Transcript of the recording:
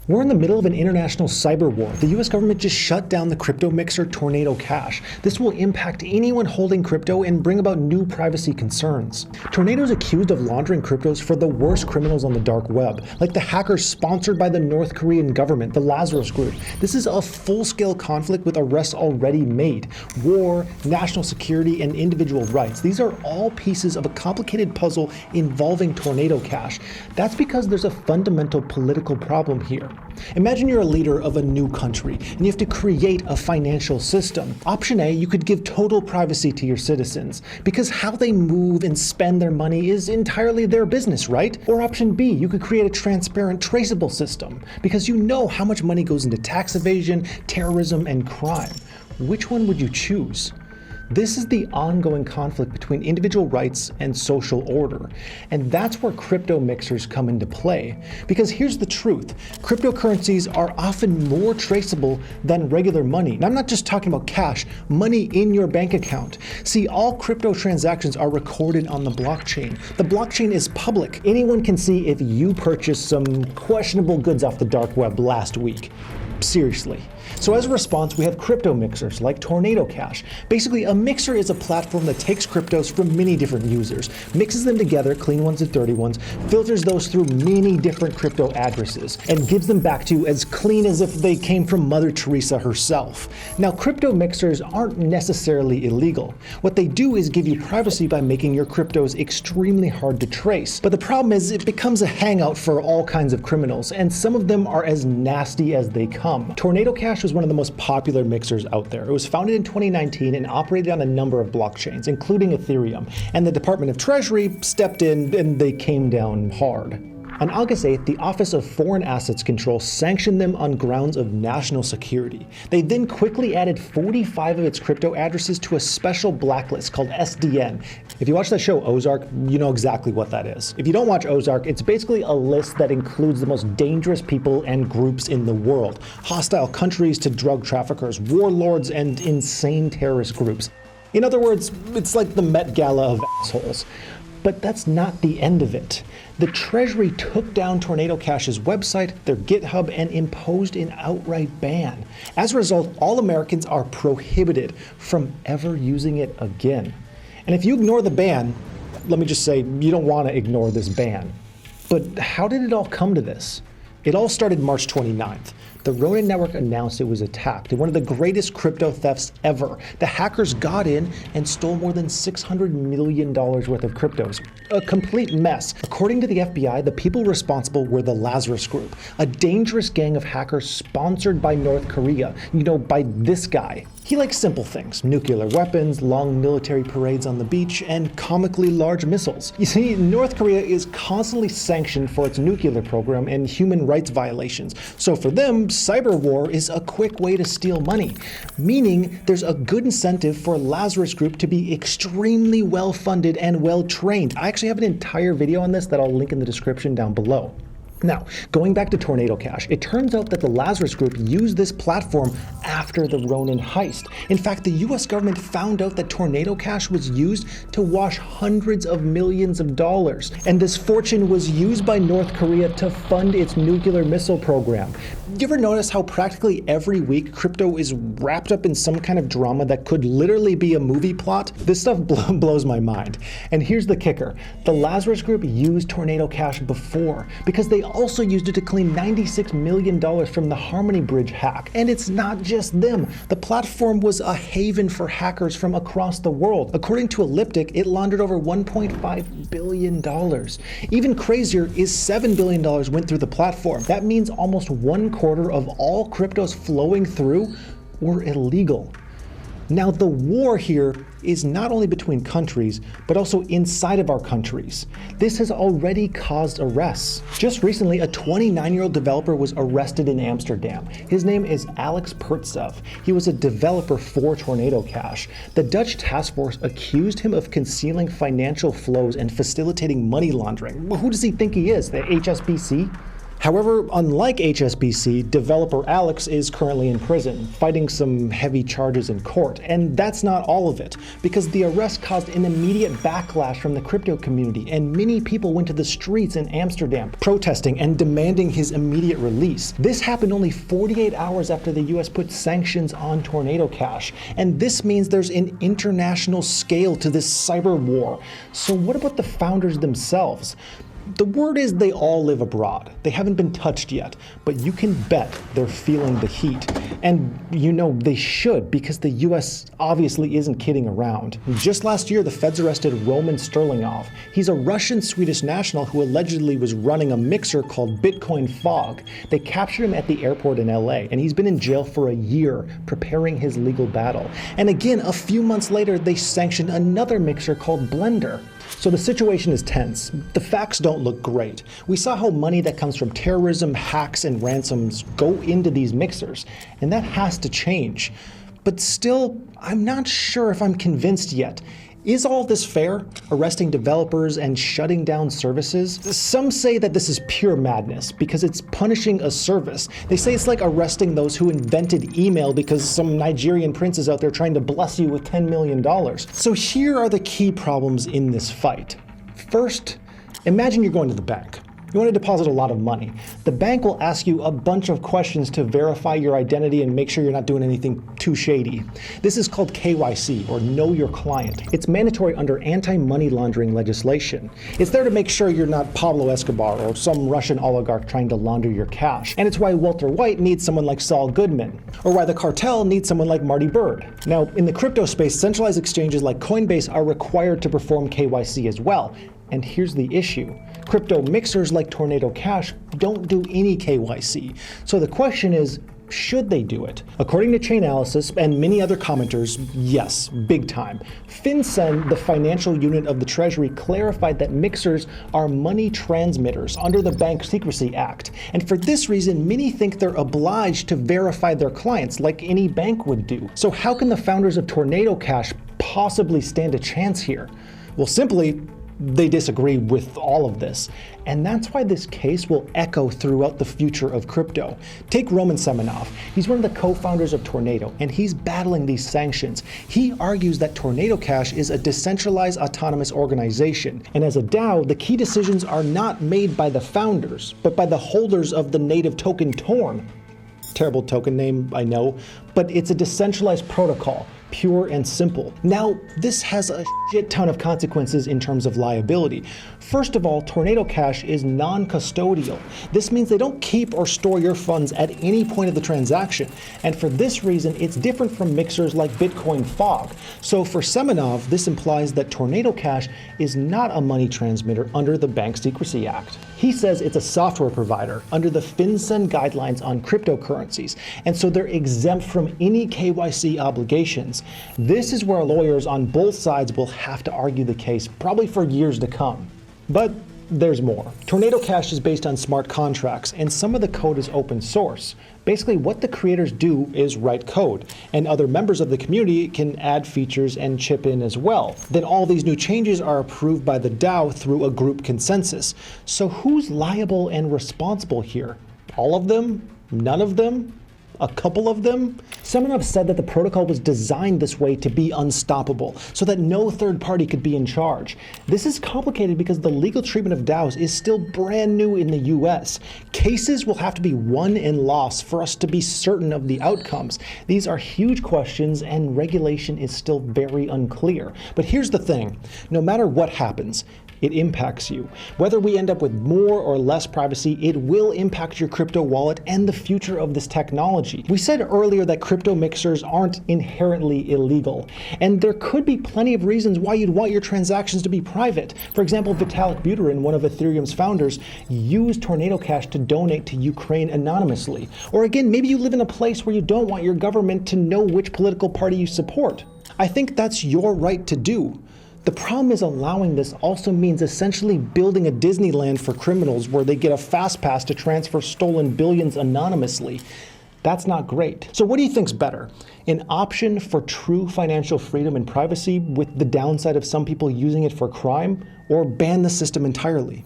We're in the middle of an international cyber war. The US government just shut down the crypto mixer Tornado Cash. This will impact anyone holding crypto and bring about new privacy concerns. Tornado is accused of laundering cryptos for the worst criminals on the dark web, like the hackers sponsored by the North Korean government, the Lazarus Group. This is a full-scale conflict with arrests already made. War, national security, and individual rights. These are all pieces of a complicated puzzle involving Tornado Cash. That's because there's a fundamental political problem here. Imagine you're a leader of a new country and you have to create a financial system. Option A, you could give total privacy to your citizens because how they move and spend their money is entirely their business, right? Or option B, you could create a transparent, traceable system because you know how much money goes into tax evasion, terrorism, and crime. Which one would you choose? This is the ongoing conflict between individual rights and social order. And that's where crypto mixers come into play. Because here's the truth, cryptocurrencies are often more traceable than regular money. And I'm not just talking about cash, money in your bank account. See, all crypto transactions are recorded on the blockchain. The blockchain is public. Anyone can see if you purchased some questionable goods off the dark web last week. Seriously. So as a response, we have crypto mixers like Tornado Cash. Basically, a mixer is a platform that takes cryptos from many different users, mixes them together, clean ones and dirty ones, filters those through many different crypto addresses, and gives them back to you as clean as if they came from Mother Teresa herself. Now, crypto mixers aren't necessarily illegal. What they do is give you privacy by making your cryptos extremely hard to trace. But the problem is it becomes a hangout for all kinds of criminals, and some of them are as nasty as they come. Tornado Cash was one of the most popular mixers out there. It was founded in 2019 and operated on a number of blockchains, including Ethereum. And the Department of Treasury stepped in and they came down hard. On August 8th, the Office of Foreign Assets Control sanctioned them on grounds of national security. They then quickly added 45 of its crypto addresses to a special blacklist called SDN. If you watch that show Ozark, you know exactly what that is. If you don't watch Ozark, it's basically a list that includes the most dangerous people and groups in the world. Hostile countries to drug traffickers, warlords, and insane terrorist groups. In other words, it's like the Met Gala of assholes. But that's not the end of it. The Treasury took down Tornado Cash's website, their GitHub, and imposed an outright ban. As a result, all Americans are prohibited from ever using it again. And if you ignore the ban, let me just say, you don't want to ignore this ban. But how did it all come to this? It all started March 29th. The Ronin network announced it was attacked in one of the greatest crypto thefts ever. The hackers got in and stole more than $600 million worth of cryptos. A complete mess. According to the FBI, the people responsible were the Lazarus Group, a dangerous gang of hackers sponsored by North Korea, by this guy. He likes simple things, nuclear weapons, long military parades on the beach, and comically large missiles. You see, North Korea is constantly sanctioned for its nuclear program and human rights violations. So for them, cyber war is a quick way to steal money, meaning there's a good incentive for Lazarus Group to be extremely well-funded and well-trained. I actually have an entire video on this that I'll link in the description down below. Now, going back to Tornado Cash, it turns out that the Lazarus Group used this platform after the Ronin heist. In fact, the US government found out that Tornado Cash was used to wash hundreds of millions of dollars. And this fortune was used by North Korea to fund its nuclear missile program. You ever notice how practically every week crypto is wrapped up in some kind of drama that could literally be a movie plot? This stuff blows my mind. And here's the kicker. The Lazarus Group used Tornado Cash before because they also used it to claim $96 million from the Harmony Bridge hack. And it's not just them. The platform was a haven for hackers from across the world. According to Elliptic, it laundered over $1.5 billion. Even crazier is $7 billion went through the platform. That means almost 1/4 of all cryptos flowing through were illegal. Now, the war here is not only between countries, but also inside of our countries. This has already caused arrests. Just recently, a 29-year-old developer was arrested in Amsterdam. His name is Alex Pertsev. He was a developer for Tornado Cash. The Dutch task force accused him of concealing financial flows and facilitating money laundering. Who does he think he is, the HSBC? However, unlike HSBC, developer Alex is currently in prison, fighting some heavy charges in court. And that's not all of it, because the arrest caused an immediate backlash from the crypto community, and many people went to the streets in Amsterdam, protesting and demanding his immediate release. This happened only 48 hours after the US put sanctions on Tornado Cash, and this means there's an international scale to this cyber war. So what about the founders themselves? The word is they all live abroad. They haven't been touched yet, but you can bet they're feeling the heat. And you know they should, because the US obviously isn't kidding around. Just last year, the feds arrested Roman Sterlingov. He's a Russian-Swedish national who allegedly was running a mixer called Bitcoin Fog. They captured him at the airport in LA, and he's been in jail for a year preparing his legal battle. And again, a few months later, they sanctioned another mixer called Blender. So the situation is tense. The facts don't look great. We saw how money that comes from terrorism, hacks, and ransoms go into these mixers, and that has to change. But still, I'm not sure if I'm convinced yet. Is all this fair? Arresting developers and shutting down services? Some say that this is pure madness because it's punishing a service. They say it's like arresting those who invented email because some Nigerian prince is out there trying to bless you with $10 million. So here are the key problems in this fight. First, imagine you're going to the bank. You want to deposit a lot of money. The bank will ask you a bunch of questions to verify your identity and make sure you're not doing anything too shady. This is called KYC, or Know Your Client. It's mandatory under anti-money laundering legislation. It's there to make sure you're not Pablo Escobar or some Russian oligarch trying to launder your cash. And it's why Walter White needs someone like Saul Goodman, or why the cartel needs someone like Marty Byrde. Now, in the crypto space, centralized exchanges like Coinbase are required to perform KYC as well. And here's the issue. Crypto mixers like Tornado Cash don't do any KYC. So the question is, should they do it? According to Chainalysis and many other commenters, yes, big time. FinCEN, the financial unit of the Treasury, clarified that mixers are money transmitters under the Bank Secrecy Act. And for this reason, many think they're obliged to verify their clients like any bank would do. So how can the founders of Tornado Cash possibly stand a chance here? Well, simply, they disagree with all of this. And that's why this case will echo throughout the future of crypto. Take Roman Semenov. He's one of the co-founders of Tornado, and he's battling these sanctions. He argues that Tornado Cash is a decentralized autonomous organization. And as a DAO, the key decisions are not made by the founders, but by the holders of the native token Torn. Terrible token name, I know, but it's a decentralized protocol, pure and simple. Now, this has a shit ton of consequences in terms of liability. First of all, Tornado Cash is non-custodial. This means they don't keep or store your funds at any point of the transaction. And for this reason, it's different from mixers like Bitcoin Fog. So for Semenov, this implies that Tornado Cash is not a money transmitter under the Bank Secrecy Act. He says it's a software provider under the FinCEN guidelines on cryptocurrencies, and so they're exempt from any KYC obligations. This is where lawyers on both sides will have to argue the case, probably for years to come. But there's more. Tornado Cash is based on smart contracts, and some of the code is open source. Basically, what the creators do is write code, and other members of the community can add features and chip in as well. Then all these new changes are approved by the DAO through a group consensus. So who's liable and responsible here? All of them? None of them? A couple of them? Semenov said that the protocol was designed this way to be unstoppable, so that no third party could be in charge. This is complicated because the legal treatment of DAOs is still brand new in the US. Cases will have to be won and lost for us to be certain of the outcomes. These are huge questions, and regulation is still very unclear. But here's the thing, no matter what happens, it impacts you. Whether we end up with more or less privacy, it will impact your crypto wallet and the future of this technology. We said earlier that crypto mixers aren't inherently illegal, and there could be plenty of reasons why you'd want your transactions to be private. For example, Vitalik Buterin, one of Ethereum's founders, used Tornado Cash to donate to Ukraine anonymously. Or again, maybe you live in a place where you don't want your government to know which political party you support. I think that's your right to do. The problem is allowing this also means essentially building a Disneyland for criminals where they get a fast pass to transfer stolen billions anonymously. That's not great. So what do you think's better? An option for true financial freedom and privacy with the downside of some people using it for crime, or ban the system entirely?